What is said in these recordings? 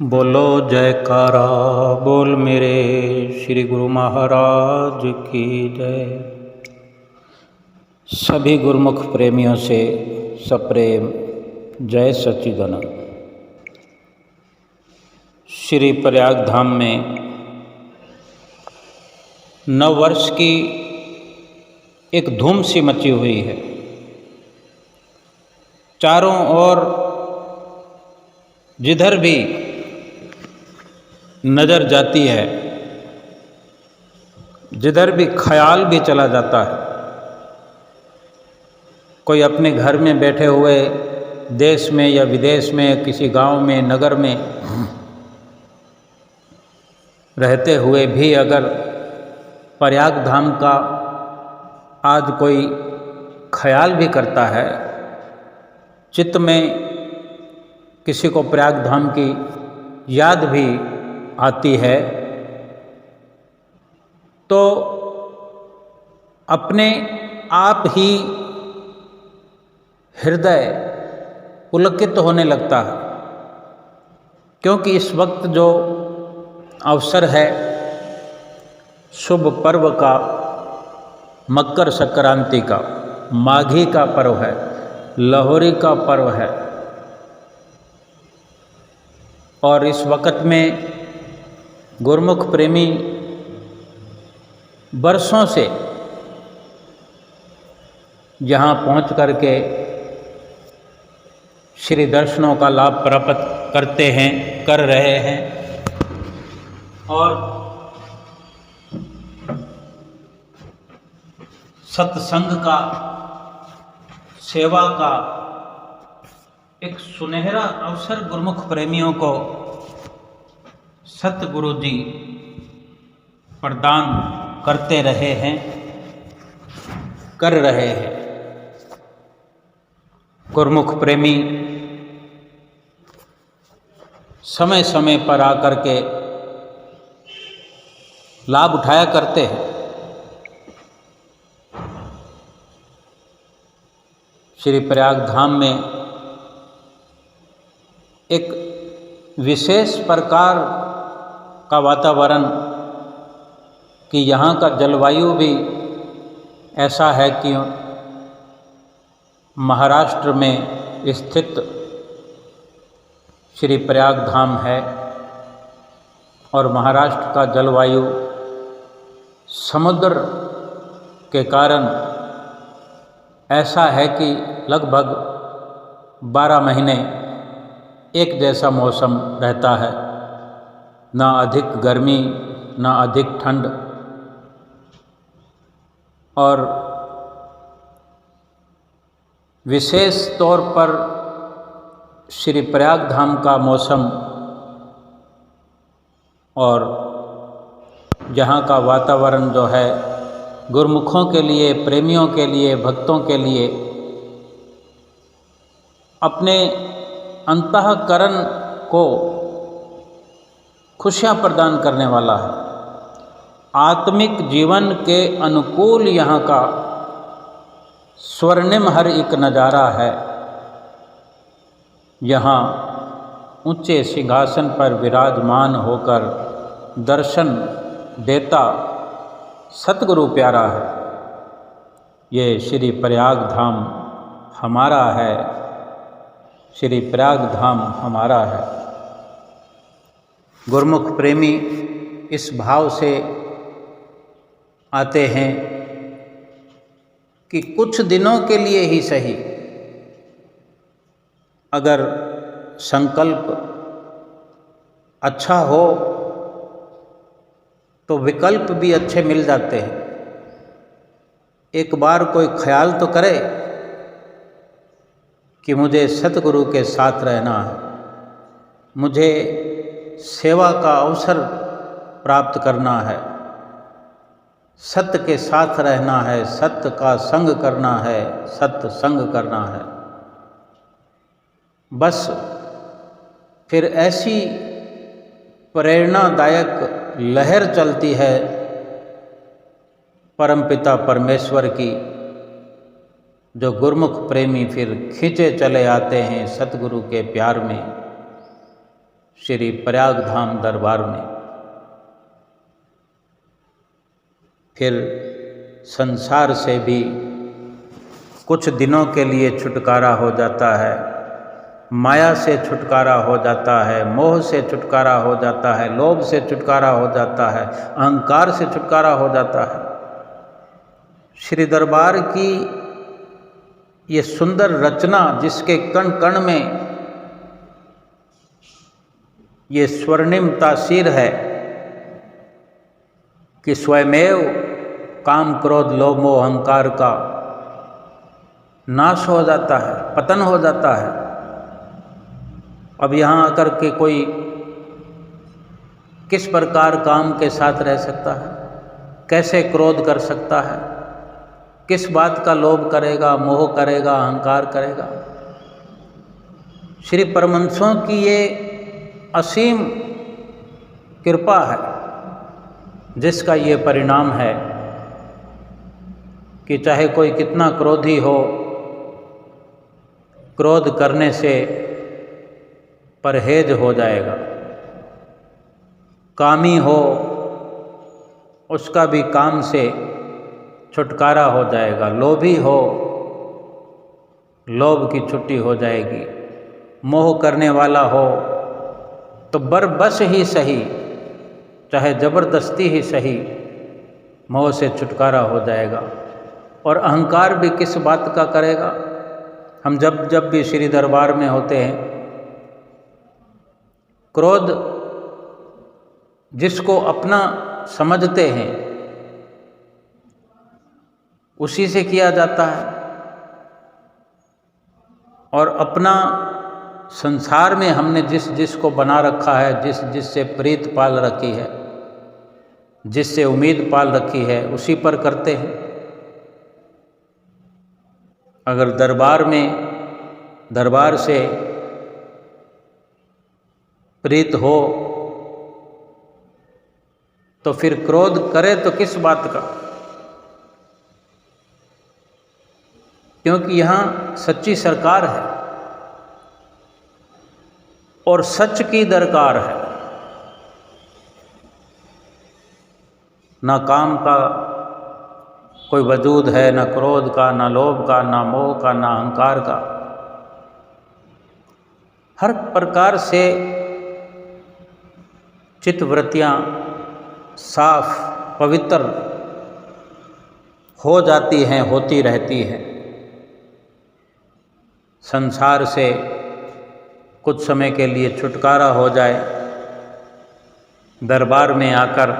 बोलो जयकारा बोल मेरे श्री गुरु महाराज की जय। सभी गुरुमुख प्रेमियों से सप्रेम जय सच्चिदानंद। श्री प्रयाग धाम में नव वर्ष की एक धूम सी मची हुई है। चारों ओर जिधर भी नज़र जाती है, जिधर भी ख्याल भी चला जाता है, कोई अपने घर में बैठे हुए देश में या विदेश में, किसी गांव में, नगर में रहते हुए भी अगर प्रयाग धाम का आज कोई ख्याल भी करता है, चित्त में किसी को प्रयाग धाम की याद भी आती है, तो अपने आप ही हृदय पुलकित होने लगता है। क्योंकि इस वक्त जो अवसर है शुभ पर्व का, मकर संक्रांति का, माघी का पर्व है, लोहड़ी का पर्व है, और इस वक्त में गुरुमुख प्रेमी बरसों से यहाँ पहुँच करके श्री दर्शनों का लाभ प्राप्त करते हैं, कर रहे हैं, और सत्संग का, सेवा का एक सुनहरा अवसर गुरुमुख प्रेमियों को सतगुरु जी प्रदान करते रहे हैं, कर रहे हैं। गुरुमुख प्रेमी समय समय पर आकर के लाभ उठाया करते हैं। श्री प्रयाग धाम में एक विशेष प्रकार का वातावरण कि यहाँ का जलवायु भी ऐसा है कि महाराष्ट्र में स्थित श्री प्रयाग धाम है, और महाराष्ट्र का जलवायु समुद्र के कारण ऐसा है कि लगभग 12 महीने एक जैसा मौसम रहता है, ना अधिक गर्मी ना अधिक ठंड। और विशेष तौर पर श्री प्रयाग धाम का मौसम और यहाँ का वातावरण जो है गुरुमुखों के लिए, प्रेमियों के लिए, भक्तों के लिए अपने अंतःकरण को खुशियाँ प्रदान करने वाला है। आत्मिक जीवन के अनुकूल यहाँ का स्वर्णिम हर एक नज़ारा है। यहाँ ऊंचे सिंहासन पर विराजमान होकर दर्शन देता सतगुरु प्यारा है। ये श्री प्रयाग धाम हमारा है, श्री प्रयाग धाम हमारा है। गुरुमुख प्रेमी इस भाव से आते हैं कि कुछ दिनों के लिए ही सही, अगर संकल्प अच्छा हो तो विकल्प भी अच्छे मिल जाते हैं। एक बार कोई ख्याल तो करे कि मुझे सतगुरु के साथ रहना है, मुझे सेवा का अवसर प्राप्त करना है, सत्य के साथ रहना है, सत्य का संग करना है, सत्संग करना है। बस फिर ऐसी प्रेरणादायक लहर चलती है परमपिता परमेश्वर की, जो गुरुमुख प्रेमी फिर खींचे चले आते हैं सतगुरु के प्यार में। श्री प्रयाग धाम दरबार में। फिर संसार से भी कुछ दिनों के लिए छुटकारा हो जाता है, माया से छुटकारा हो जाता है, मोह से छुटकारा हो जाता है, लोभ से छुटकारा हो जाता है, अहंकार से छुटकारा हो जाता है। श्री दरबार की ये सुंदर रचना, जिसके कण कण में ये स्वर्णिम तासीर है कि स्वयमेव काम क्रोध लोभ मोह अहंकार का नाश हो जाता है, पतन हो जाता है। अब यहाँ आकर के कोई किस प्रकार काम के साथ रह सकता है, कैसे क्रोध कर सकता है, किस बात का लोभ करेगा, मोह करेगा, अहंकार करेगा। श्री परमहंसों की ये असीम कृपा है, जिसका ये परिणाम है कि चाहे कोई कितना क्रोधी हो, क्रोध करने से परहेज हो जाएगा। कामी हो, उसका भी काम से छुटकारा हो जाएगा। लोभी हो, लोभ की छुट्टी हो जाएगी। मोह करने वाला हो तो बरबस ही सही, चाहे ज़बरदस्ती ही सही, मोह से छुटकारा हो जाएगा। और अहंकार भी किस बात का करेगा। हम जब जब भी श्री दरबार में होते हैं, क्रोध जिसको अपना समझते हैं उसी से किया जाता है, और अपना संसार में हमने जिस जिसको बना रखा है, जिससे प्रीत पाल रखी है, जिससे उम्मीद पाल रखी है, उसी पर करते हैं। अगर दरबार से प्रीत हो तो फिर क्रोध करे तो किस बात का, क्योंकि यहाँ सच्ची सरकार है और सच की दरकार है। ना काम का कोई वजूद है, ना क्रोध का, ना लोभ का, ना मोह का, ना अहंकार का। हर प्रकार से चित्तवृत्तियाँ साफ पवित्र हो जाती हैं, होती रहती हैं। संसार से कुछ समय के लिए छुटकारा हो जाए, दरबार में आकर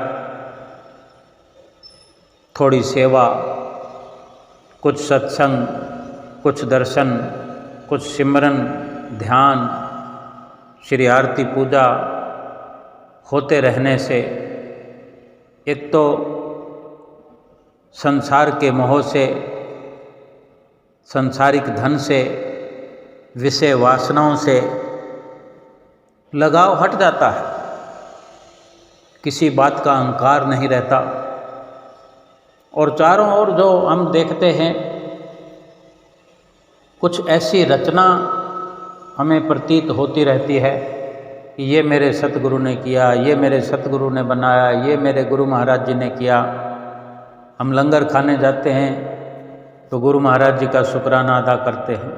थोड़ी सेवा, कुछ सत्संग, कुछ दर्शन, कुछ सिमरन, ध्यान, श्री आरती पूजा होते रहने से एक तो संसार के मोह से, सांसारिक धन से, विषय वासनाओं से लगाव हट जाता है, किसी बात का अहंकार नहीं रहता। और चारों ओर जो हम देखते हैं, कुछ ऐसी रचना हमें प्रतीत होती रहती है कि ये मेरे सतगुरु ने किया, ये मेरे सतगुरु ने बनाया, ये मेरे गुरु महाराज जी ने किया। हम लंगर खाने जाते हैं तो गुरु महाराज जी का शुक्राना अदा करते हैं,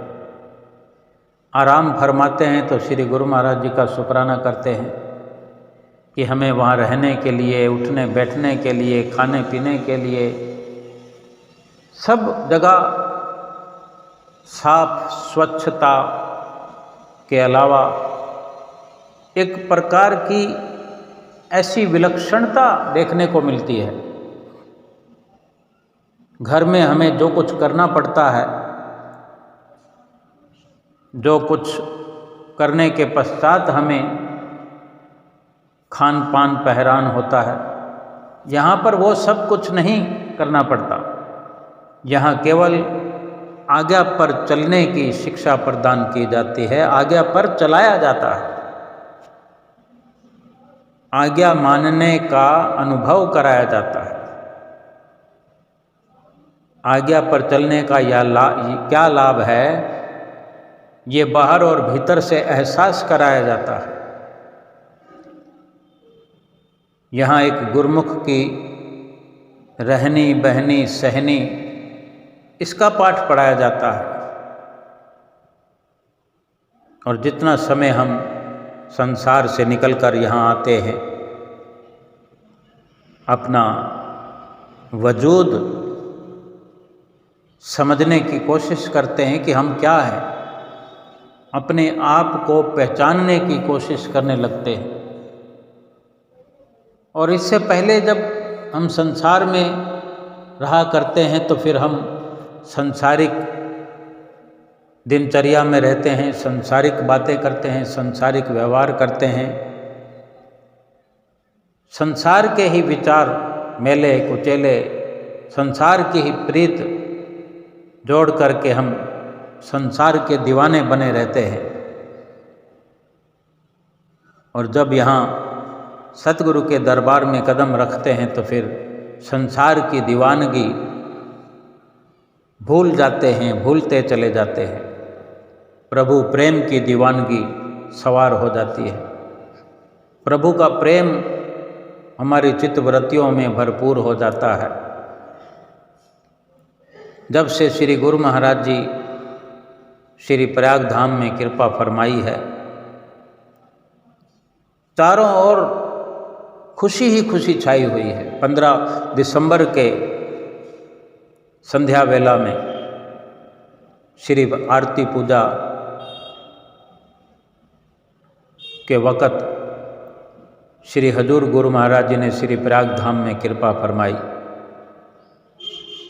आराम फरमाते हैं तो श्री गुरु महाराज जी का शुक्राना करते हैं कि हमें वहाँ रहने के लिए, उठने बैठने के लिए, खाने पीने के लिए, सब जगह साफ स्वच्छता के अलावा एक प्रकार की ऐसी विलक्षणता देखने को मिलती है। घर में हमें जो कुछ करना पड़ता है, जो कुछ करने के पश्चात हमें खान पान पहरान होता है, यहाँ पर वो सब कुछ नहीं करना पड़ता। यहाँ केवल आज्ञा पर चलने की शिक्षा प्रदान की जाती है, आज्ञा पर चलाया जाता है, आज्ञा मानने का अनुभव कराया जाता है। आज्ञा पर चलने का क्या लाभ है, ये बाहर और भीतर से एहसास कराया जाता है। यहाँ एक गुरुमुख की रहनी बहनी सहनी इसका पाठ पढ़ाया जाता है। और जितना समय हम संसार से निकलकर यहाँ आते हैं, अपना वजूद समझने की कोशिश करते हैं कि हम क्या हैं, अपने आप को पहचानने की कोशिश करने लगते हैं। और इससे पहले जब हम संसार में रहा करते हैं तो फिर हम सांसारिक दिनचर्या में रहते हैं, सांसारिक बातें करते हैं, सांसारिक व्यवहार करते हैं, संसार के ही विचार मेले कुचेले, संसार की ही प्रीत जोड़ करके हम संसार के दीवाने बने रहते हैं। और जब यहाँ सतगुरु के दरबार में कदम रखते हैं तो फिर संसार की दीवानगी भूल जाते हैं, भूलते चले जाते हैं। प्रभु प्रेम की दीवानगी सवार हो जाती है। प्रभु का प्रेम हमारी चित्तवृत्तियों में भरपूर हो जाता है। जब से श्री गुरु महाराज जी श्री प्रयाग धाम में कृपा फरमाई है, चारों ओर खुशी ही खुशी छाई हुई है। 15 दिसंबर के संध्या वेला में श्री आरती पूजा के वक़्त श्री हजूर गुरु महाराज जी ने श्री प्रयाग धाम में कृपा फरमाई।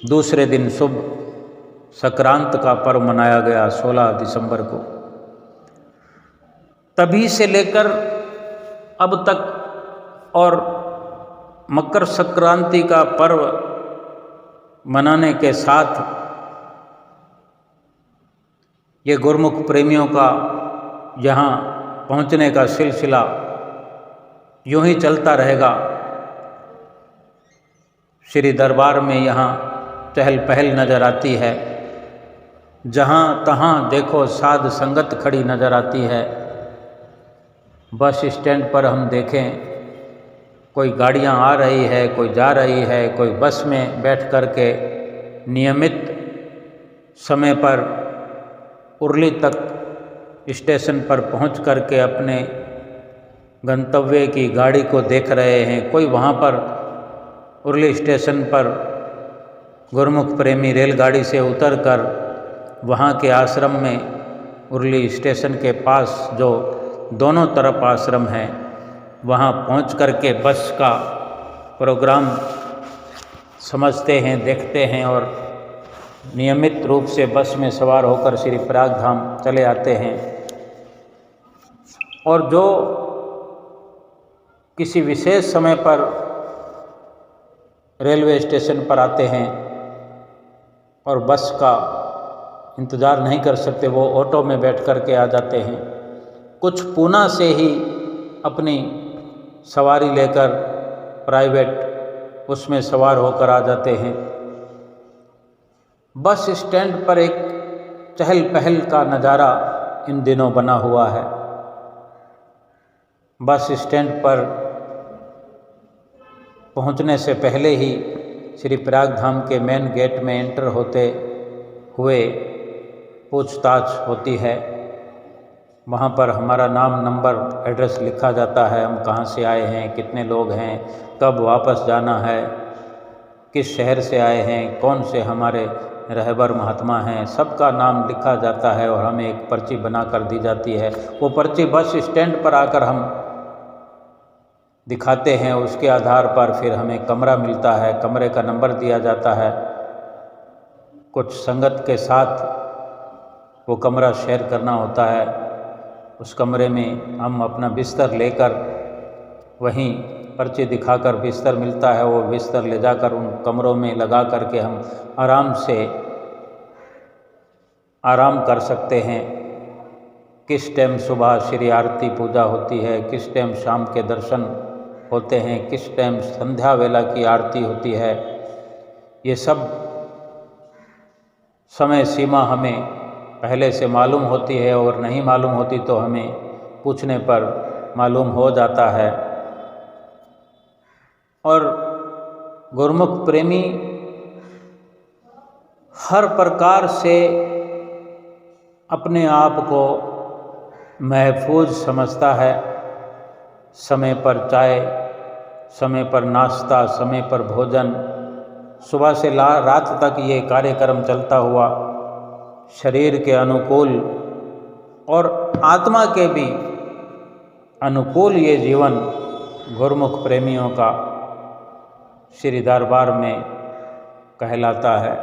दूसरे दिन शुभ संक्रांत का पर्व मनाया गया 16 दिसंबर को। तभी से लेकर अब तक और मकर संक्रांति का पर्व मनाने के साथ ये गुरुमुख प्रेमियों का यहाँ पहुँचने का सिलसिला यूँ ही चलता रहेगा। श्री दरबार में यहाँ चहल पहल नज़र आती है, जहाँ तहाँ देखो साध संगत खड़ी नज़र आती है। बस स्टैंड पर हम देखें, कोई गाड़ियाँ आ रही है, कोई जा रही है, कोई बस में बैठ कर के नियमित समय पर उरली तक स्टेशन पर पहुंच कर के अपने गंतव्य की गाड़ी को देख रहे हैं। कोई वहाँ पर उरली स्टेशन पर गुरुमुख प्रेमी रेलगाड़ी से उतरकर वहाँ के आश्रम में, उरली स्टेशन के पास जो दोनों तरफ आश्रम हैं, वहाँ पहुँच कर के बस का प्रोग्राम समझते हैं, देखते हैं और नियमित रूप से बस में सवार होकर श्री प्रयाग धाम चले आते हैं। और जो किसी विशेष समय पर रेलवे स्टेशन पर आते हैं और बस का इंतज़ार नहीं कर सकते, वो ऑटो में बैठ कर के आ जाते हैं। कुछ पूना से ही अपनी सवारी लेकर प्राइवेट उसमें सवार होकर आ जाते हैं। बस स्टैंड पर एक चहल पहल का नज़ारा इन दिनों बना हुआ है। बस स्टैंड पर पहुंचने से पहले ही श्री प्रयाग धाम के मेन गेट में एंटर होते हुए पूछताछ होती है। वहाँ पर हमारा नाम, नंबर, एड्रेस लिखा जाता है, हम कहाँ से आए हैं, कितने लोग हैं, कब वापस जाना है, किस शहर से आए हैं, कौन से हमारे रहबर महात्मा हैं, सबका नाम लिखा जाता है और हमें एक पर्ची बना कर दी जाती है। वो पर्ची बस स्टैंड पर आकर हम दिखाते हैं, उसके आधार पर फिर हमें कमरा मिलता है, कमरे का नंबर दिया जाता है। कुछ संगत के साथ वो कमरा शेयर करना होता है। उस कमरे में हम अपना बिस्तर लेकर, वहीं पर्ची दिखाकर बिस्तर मिलता है, वो बिस्तर ले जाकर उन कमरों में लगा करके हम आराम से आराम कर सकते हैं। किस टाइम सुबह श्री आरती पूजा होती है, किस टाइम शाम के दर्शन होते हैं, किस टाइम संध्या वेला की आरती होती है, ये सब समय सीमा हमें पहले से मालूम होती है और नहीं मालूम होती तो हमें पूछने पर मालूम हो जाता है। और गुरुमुख प्रेमी हर प्रकार से अपने आप को महफूज समझता है। समय पर चाय, समय पर नाश्ता, समय पर भोजन, सुबह से रात तक ये कार्यक्रम चलता हुआ शरीर के अनुकूल और आत्मा के भी अनुकूल ये जीवन गुरुमुख प्रेमियों का श्री दरबार में कहलाता है।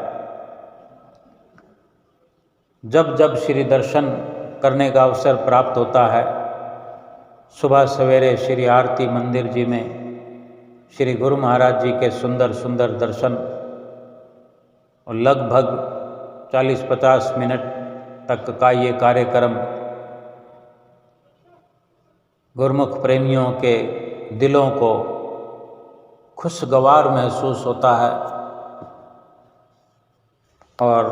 जब जब श्री दर्शन करने का अवसर प्राप्त होता है, सुबह सवेरे श्री आरती मंदिर जी में श्री गुरु महाराज जी के सुंदर सुंदर दर्शन और लगभग 40-50 मिनट तक का ये कार्यक्रम गुरुमुख प्रेमियों के दिलों को खुशगवार महसूस होता है। और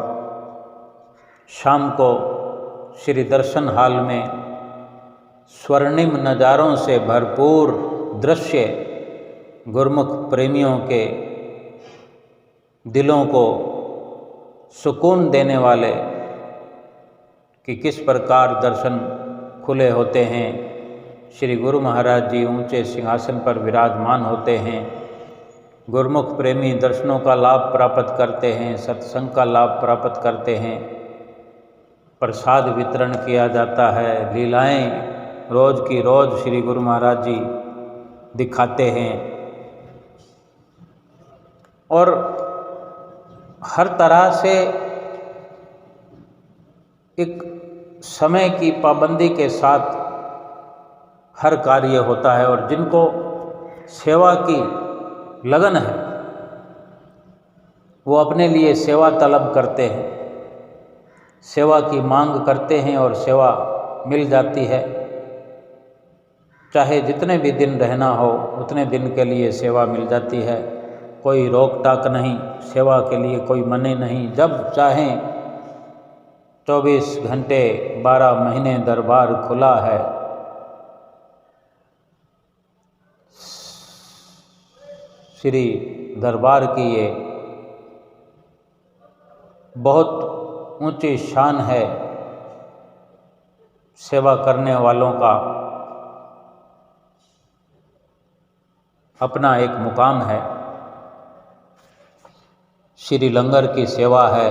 शाम को श्री दर्शन हाल में स्वर्णिम नज़ारों से भरपूर दृश्य गुरुमुख प्रेमियों के दिलों को सुकून देने वाले कि किस प्रकार दर्शन खुले होते हैं। श्री गुरु महाराज जी ऊंचे सिंहासन पर विराजमान होते हैं। गुरुमुख प्रेमी दर्शनों का लाभ प्राप्त करते हैं, सत्संग का लाभ प्राप्त करते हैं, प्रसाद वितरण किया जाता है, लीलाएं रोज़ की रोज़ श्री गुरु महाराज जी दिखाते हैं और हर तरह से एक समय की पाबंदी के साथ हर कार्य होता है। और जिनको सेवा की लगन है वो अपने लिए सेवा तलब करते हैं, सेवा की मांग करते हैं और सेवा मिल जाती है। चाहे जितने भी दिन रहना हो उतने दिन के लिए सेवा मिल जाती है। कोई रोक टाक नहीं, सेवा के लिए कोई मने नहीं। जब चाहें 24 घंटे 12 महीने दरबार खुला है। श्री दरबार की ये बहुत ऊंची शान है। सेवा करने वालों का अपना एक मुकाम है। श्री लंगर की सेवा है,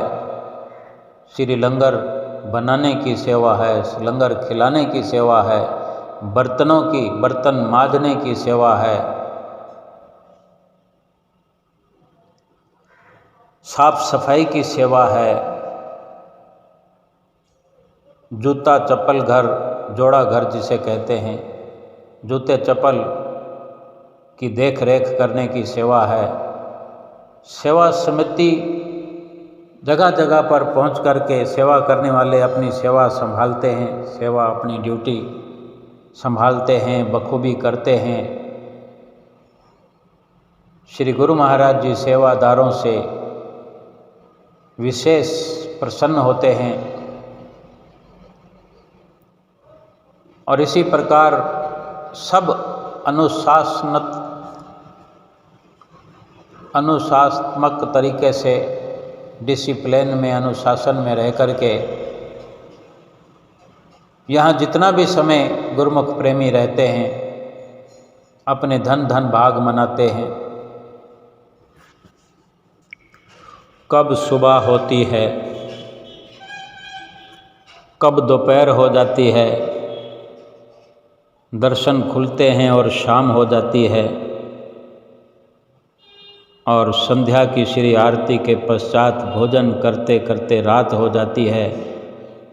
श्री लंगर बनाने की सेवा है, लंगर खिलाने की सेवा है, बर्तन मांजने की सेवा है, साफ सफाई की सेवा है, जूता चप्पल घर, जोड़ा घर जिसे कहते हैं, जूते चप्पल की देख रेख करने की सेवा है। सेवा समिति जगह जगह पर पहुंच करके सेवा करने वाले अपनी सेवा संभालते हैं, सेवा अपनी ड्यूटी संभालते हैं, बखूबी करते हैं। श्री गुरु महाराज जी सेवादारों से विशेष प्रसन्न होते हैं। और इसी प्रकार सब अनुशासनात्मक तरीके से डिसिप्लिन में, अनुशासन में रह कर के यहाँ जितना भी समय गुरुमुख प्रेमी रहते हैं अपने धन भाग मनाते हैं। कब सुबह होती है, कब दोपहर हो जाती है, दर्शन खुलते हैं और शाम हो जाती है और संध्या की श्री आरती के पश्चात भोजन करते करते रात हो जाती है।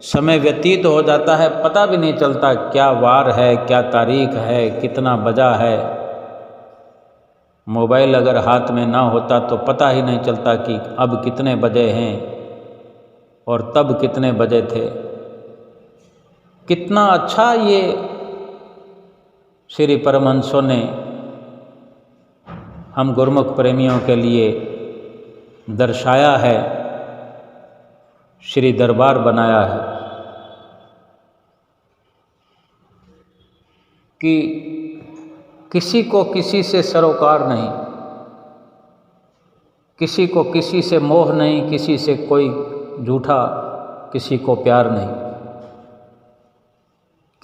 समय व्यतीत हो जाता है, पता भी नहीं चलता क्या वार है, क्या तारीख है, कितना बजा है। मोबाइल अगर हाथ में ना होता तो पता ही नहीं चलता कि अब कितने बजे हैं और तब कितने बजे थे। कितना अच्छा ये श्री परमहंसों ने हम गुरुमुख प्रेमियों के लिए दर्शाया है, श्री दरबार बनाया है कि किसी को किसी से सरोकार नहीं। किसी को किसी से मोह नहीं, किसी से कोई झूठा, किसी को प्यार नहीं।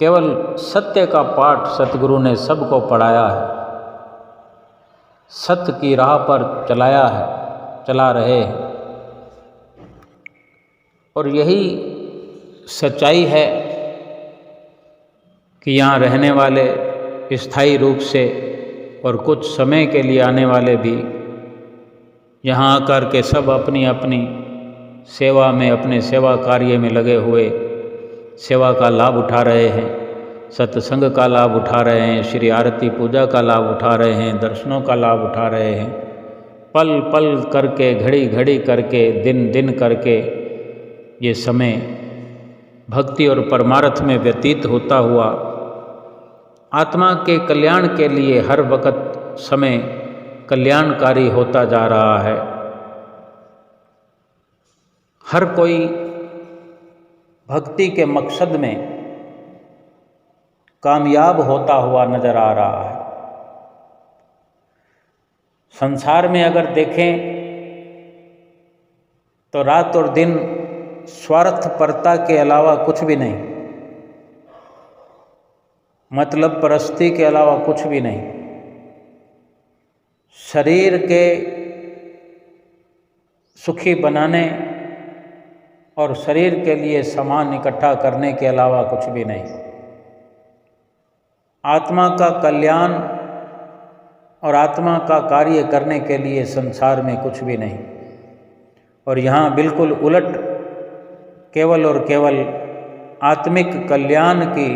केवल सत्य का पाठ सतगुरु ने सबको पढ़ाया है, सत्य की राह पर चलाया है, चला रहे हैं। और यही सच्चाई है कि यहाँ रहने वाले स्थायी रूप से और कुछ समय के लिए आने वाले भी यहाँ आकर के सब अपनी अपनी सेवा में, अपने सेवा कार्य में लगे हुए सेवा का लाभ उठा रहे हैं, सत्संग का लाभ उठा रहे हैं, श्री आरती पूजा का लाभ उठा रहे हैं, दर्शनों का लाभ उठा रहे हैं। पल पल करके, घड़ी घड़ी करके, दिन दिन करके ये समय भक्ति और परमार्थ में व्यतीत होता हुआ आत्मा के कल्याण के लिए हर वक्त समय कल्याणकारी होता जा रहा है। हर कोई भक्ति के मकसद में कामयाब होता हुआ नजर आ रहा है। संसार में अगर देखें तो रात और दिन स्वार्थपरता के अलावा कुछ भी नहीं, मतलब परस्ती के अलावा कुछ भी नहीं। शरीर के सुखी बनाने और शरीर के लिए सामान इकट्ठा करने के अलावा कुछ भी नहीं। आत्मा का कल्याण और आत्मा का कार्य करने के लिए संसार में कुछ भी नहीं। और यहाँ बिल्कुल उलट, केवल और केवल आत्मिक कल्याण की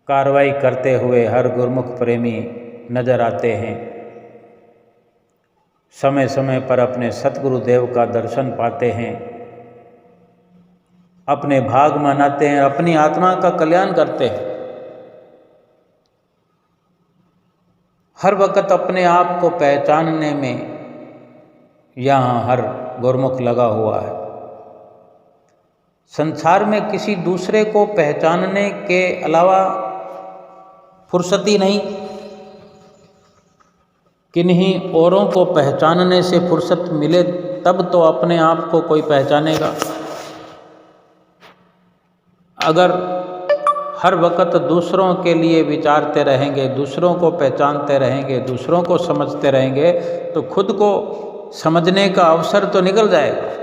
कार्रवाई करते हुए हर गुरुमुख प्रेमी नजर आते हैं। समय समय पर अपने सतगुरुदेव का दर्शन पाते हैं, अपने भाग मनाते हैं, अपनी आत्मा का कल्याण करते हैं। हर वक्त अपने आप को पहचानने में यहाँ हर गुरुमुख लगा हुआ है। संसार में किसी दूसरे को पहचानने के अलावा फुर्सत ही नहीं। किन्हीं औरों को पहचानने से फुर्सत मिले तब तो अपने आप को कोई पहचानेगा। अगर हर वक्त दूसरों के लिए विचारते रहेंगे, दूसरों को पहचानते रहेंगे, दूसरों को समझते रहेंगे, तो खुद को समझने का अवसर तो निकल जाएगा।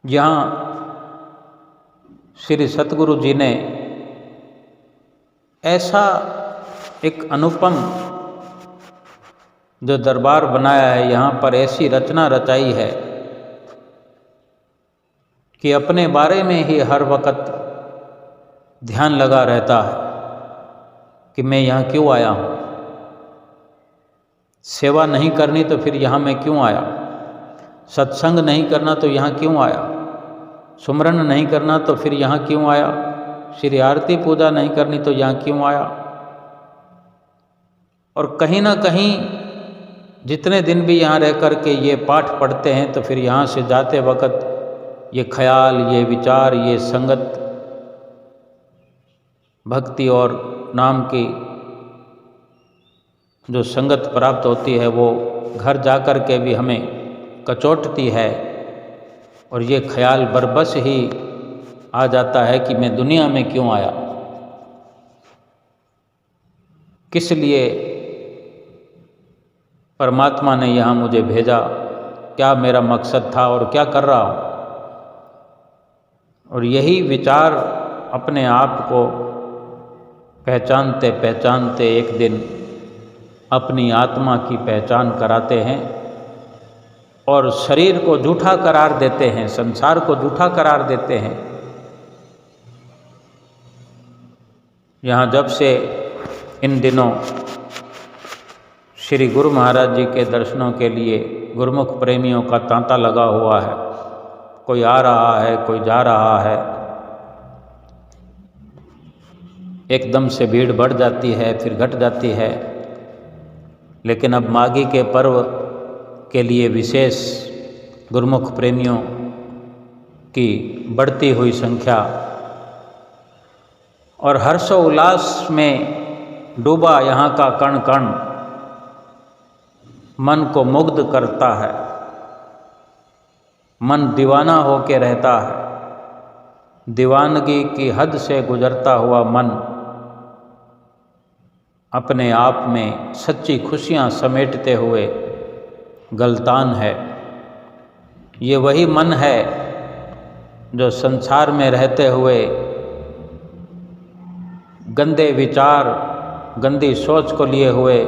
यहाँ श्री सतगुरु जी ने ऐसा एक अनुपम जो दरबार बनाया है, यहाँ पर ऐसी रचना रचाई है कि अपने बारे में ही हर वक्त ध्यान लगा रहता है कि मैं यहाँ क्यों आया हूँ। सेवा नहीं करनी तो फिर यहाँ मैं क्यों आया, सत्संग नहीं करना तो यहाँ क्यों आया, सुमरन नहीं करना तो फिर यहाँ क्यों आया, श्री आरती पूजा नहीं करनी तो यहाँ क्यों आया। और कहीं ना कहीं जितने दिन भी यहाँ रह कर के ये पाठ पढ़ते हैं तो फिर यहाँ से जाते वक्त ये ख्याल, ये विचार, ये संगत, भक्ति और नाम की जो संगत प्राप्त होती है वो घर जाकर के भी हमें कचोटती है। और ये ख्याल बरबस ही आ जाता है कि मैं दुनिया में क्यों आया, किस लिए परमात्मा ने यहाँ मुझे भेजा, क्या मेरा मकसद था और क्या कर रहा हूँ। और यही विचार अपने आप को पहचानते पहचानते एक दिन अपनी आत्मा की पहचान कराते हैं और शरीर को झूठा करार देते हैं, संसार को झूठा करार देते हैं। यहाँ जब से इन दिनों श्री गुरु महाराज जी के दर्शनों के लिए गुरुमुख प्रेमियों का तांता लगा हुआ है, कोई आ रहा है, कोई जा रहा है, एकदम से भीड़ बढ़ जाती है फिर घट जाती है। लेकिन अब माघी के पर्व के लिए विशेष गुरुमुख प्रेमियों की बढ़ती हुई संख्या और हर्षोल्लास में डूबा यहाँ का कण कण मन को मुग्ध करता है, मन दीवाना होके रहता है। दीवानगी की हद से गुजरता हुआ मन अपने आप में सच्ची खुशियाँ समेटते हुए गलतान है। ये वही मन है जो संसार में रहते हुए गंदे विचार, गंदी सोच को लिए हुए,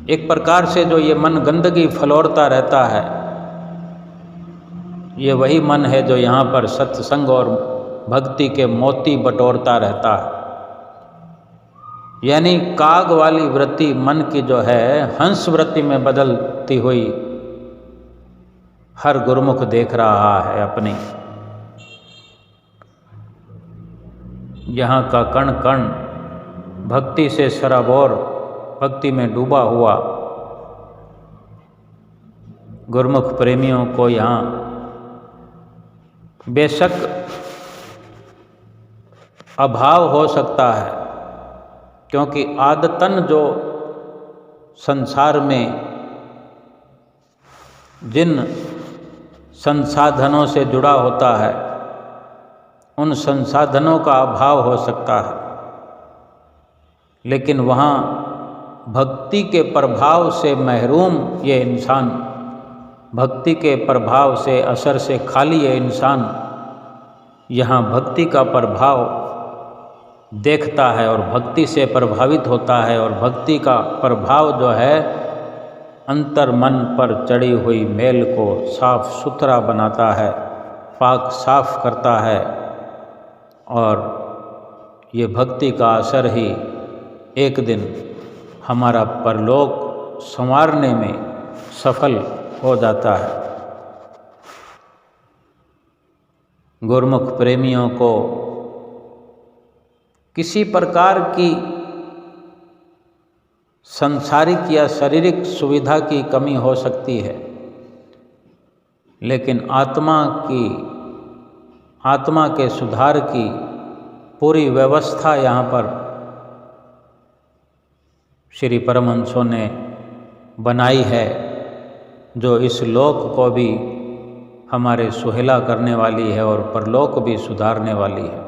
एक प्रकार से जो ये मन गंदगी फलोरता रहता है, ये वही मन है जो यहाँ पर सत्संग और भक्ति के मोती बटोरता रहता है। यानी काग वाली वृत्ति मन की जो है हंस वृत्ति में बदलती हुई हर गुरुमुख देख रहा है अपनी। यहाँ का कण कण भक्ति से सराबोर, भक्ति में डूबा हुआ गुरुमुख प्रेमियों को यहाँ बेशक अभाव हो सकता है, क्योंकि आदतन जो संसार में जिन संसाधनों से जुड़ा होता है, उन संसाधनों का अभाव हो सकता है, लेकिन वहाँ भक्ति के प्रभाव से महरूम ये इंसान, भक्ति के प्रभाव से, असर से खाली ये इंसान यहाँ भक्ति का प्रभाव देखता है और भक्ति से प्रभावित होता है। और भक्ति का प्रभाव जो है अंतर मन पर चढ़ी हुई मैल को साफ सुथरा बनाता है, पाक साफ करता है, और ये भक्ति का असर ही एक दिन हमारा परलोक संवारने में सफल हो जाता है। गुरुमुख प्रेमियों को किसी प्रकार की सांसारिक या शारीरिक सुविधा की कमी हो सकती है, लेकिन आत्मा के सुधार की पूरी व्यवस्था यहाँ पर श्री परमहंसों ने बनाई है, जो इस लोक को भी हमारे सुहेला करने वाली है और परलोक भी सुधारने वाली है।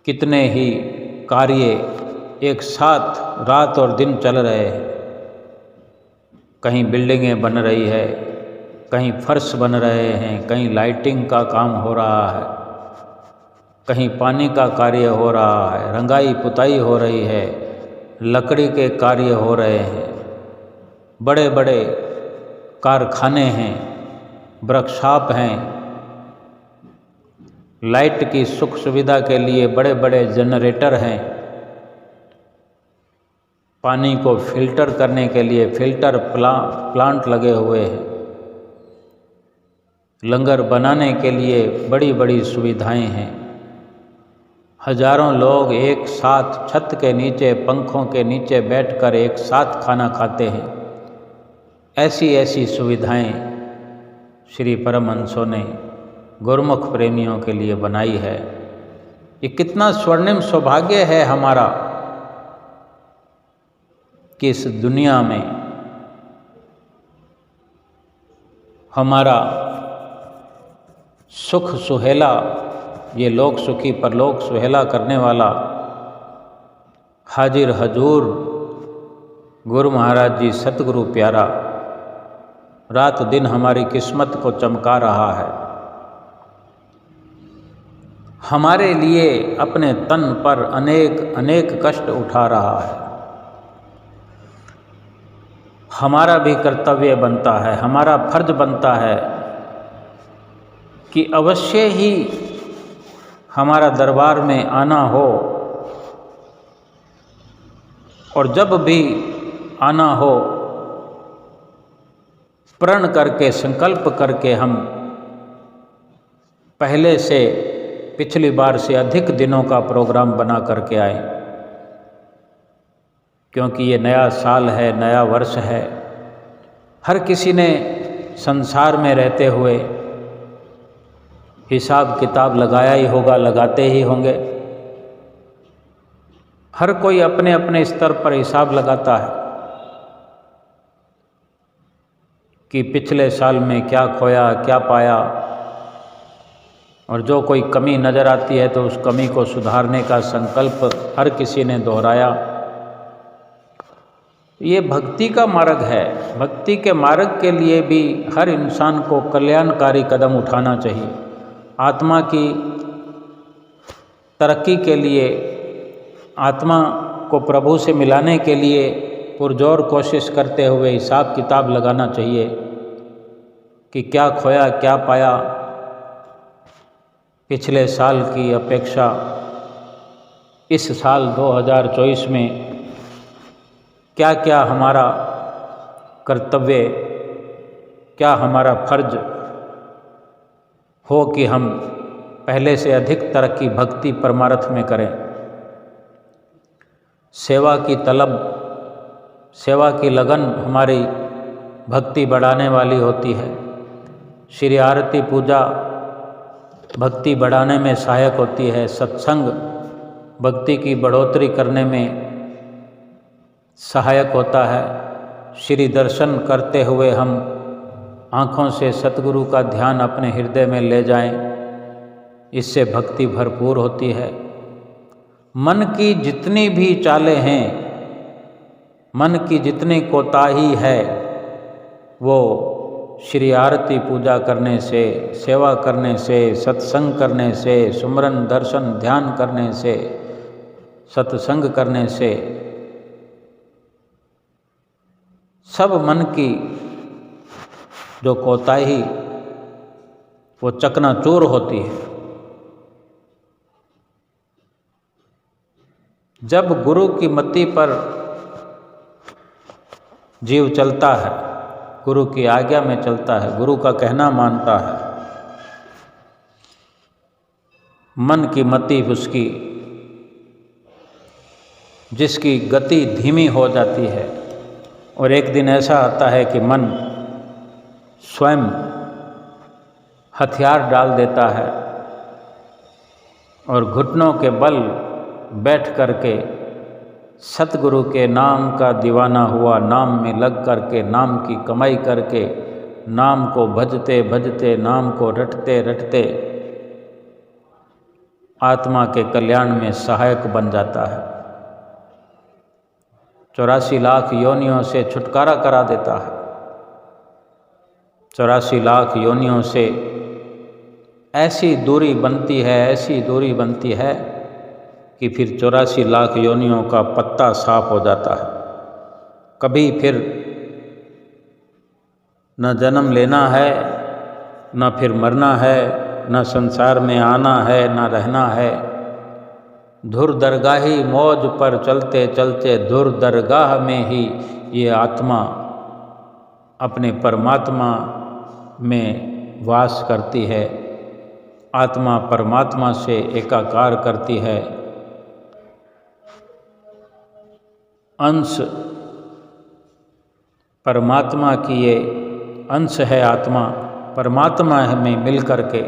कितने ही कार्य एक साथ रात और दिन चल रहे हैं। कहीं बिल्डिंगें बन रही है, कहीं फर्श बन रहे हैं, कहीं लाइटिंग का काम हो रहा है, कहीं पानी का कार्य हो रहा है, रंगाई पुताई हो रही है, लकड़ी के कार्य हो रहे हैं, बड़े बड़े कारखाने हैं, वर्कशॉप हैं, लाइट की सुख सुविधा के लिए बड़े बड़े जनरेटर हैं, पानी को फिल्टर करने के लिए फिल्टर प्लांट लगे हुए हैं, लंगर बनाने के लिए बड़ी बड़ी सुविधाएं हैं। हजारों लोग एक साथ छत के नीचे, पंखों के नीचे बैठकर एक साथ खाना खाते हैं। ऐसी ऐसी सुविधाएं श्री परमहंसों ने गुरुमुख प्रेमियों के लिए बनाई है। ये कितना स्वर्णिम सौभाग्य है हमारा कि इस दुनिया में हमारा सुख सुहेला, ये लोक सुखी परलोक सुहेला करने वाला हाजिर हजूर गुरु महाराज जी सतगुरु प्यारा रात दिन हमारी किस्मत को चमका रहा है। हमारे लिए अपने तन पर अनेक अनेक कष्ट उठा रहा है। हमारा भी कर्तव्य बनता है, हमारा फर्ज बनता है कि अवश्य ही हमारा दरबार में आना हो, और जब भी आना हो प्रण करके, संकल्प करके हम पहले से, पिछली बार से अधिक दिनों का प्रोग्राम बना करके आए, क्योंकि ये नया साल है, नया वर्ष है। हर किसी ने संसार में रहते हुए हिसाब किताब लगाया ही होगा, लगाते ही होंगे। हर कोई अपने अपने स्तर पर हिसाब लगाता है कि पिछले साल में क्या खोया, क्या पाया, और जो कोई कमी नज़र आती है तो उस कमी को सुधारने का संकल्प हर किसी ने दोहराया। ये भक्ति का मार्ग है। भक्ति के मार्ग के लिए भी हर इंसान को कल्याणकारी कदम उठाना चाहिए। आत्मा की तरक्की के लिए, आत्मा को प्रभु से मिलाने के लिए पुरजोर कोशिश करते हुए हिसाब किताब लगाना चाहिए कि क्या खोया, क्या पाया, पिछले साल की अपेक्षा इस साल 2024 में क्या क्या हमारा कर्तव्य, क्या हमारा फर्ज हो कि हम पहले से अधिक तरक्की भक्ति परमार्थ में करें। सेवा की तलब, सेवा की लगन हमारी भक्ति बढ़ाने वाली होती है। श्री आरती पूजा भक्ति बढ़ाने में सहायक होती है। सत्संग भक्ति की बढ़ोतरी करने में सहायक होता है। श्री दर्शन करते हुए हम आँखों से सतगुरु का ध्यान अपने हृदय में ले जाएं, इससे भक्ति भरपूर होती है। मन की जितनी भी चालें हैं, मन की जितनी कोताही है, वो श्री आरती पूजा करने से, सेवा करने से, सत्संग करने से, सुमरन दर्शन ध्यान करने से, सत्संग करने से सब मन की जो कोताही वो चकनाचूर होती है। जब गुरु की मति पर जीव चलता है, गुरु की आज्ञा में चलता है, गुरु का कहना मानता है, मन की मति उसकी, जिसकी गति धीमी हो जाती है, और एक दिन ऐसा आता है कि मन स्वयं हथियार डाल देता है और घुटनों के बल बैठ करके सतगुरु के नाम का दीवाना हुआ, नाम में लग करके, नाम की कमाई करके, नाम को भजते भजते, नाम को रटते रटते आत्मा के कल्याण में सहायक बन जाता है। 84 लाख योनियों से छुटकारा करा देता है। 84 लाख योनियों से ऐसी दूरी बनती है, ऐसी दूरी बनती है कि फिर 84 लाख योनियों का पत्ता साफ हो जाता है। कभी फिर न जन्म लेना है, न फिर मरना है, न संसार में आना है, न रहना है। धुर दरगाही मौज पर चलते चलते धुर दरगाह में ही ये आत्मा अपने परमात्मा में वास करती है। आत्मा परमात्मा से एकाकार करती है। अंश परमात्मा की ये अंश है। आत्मा परमात्मा में मिल करके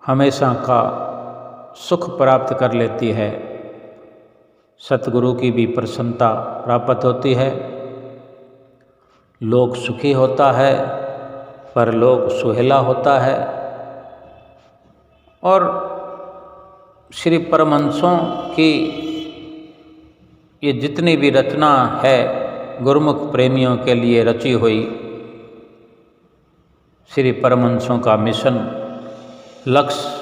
हमेशा का सुख प्राप्त कर लेती है। सतगुरु की भी प्रसन्नता प्राप्त होती है। लोक सुखी होता है, परलोक सुहेला होता है। और श्री परमहंसों की ये जितनी भी रचना है गुरुमुख प्रेमियों के लिए रची हुई, श्री परमहंसों का मिशन, लक्ष्य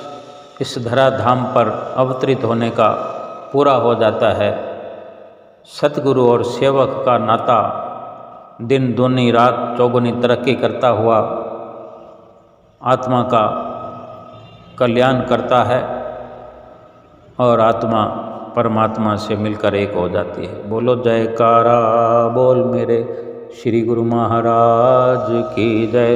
इस धराधाम पर अवतरित होने का पूरा हो जाता है। सतगुरु और सेवक का नाता दिन दूनी रात चौगुनी तरक्की करता हुआ आत्मा का कल्याण करता है और आत्मा परमात्मा से मिलकर एक हो जाती है। बोलो जयकारा बोल मेरे श्री गुरु महाराज की जय।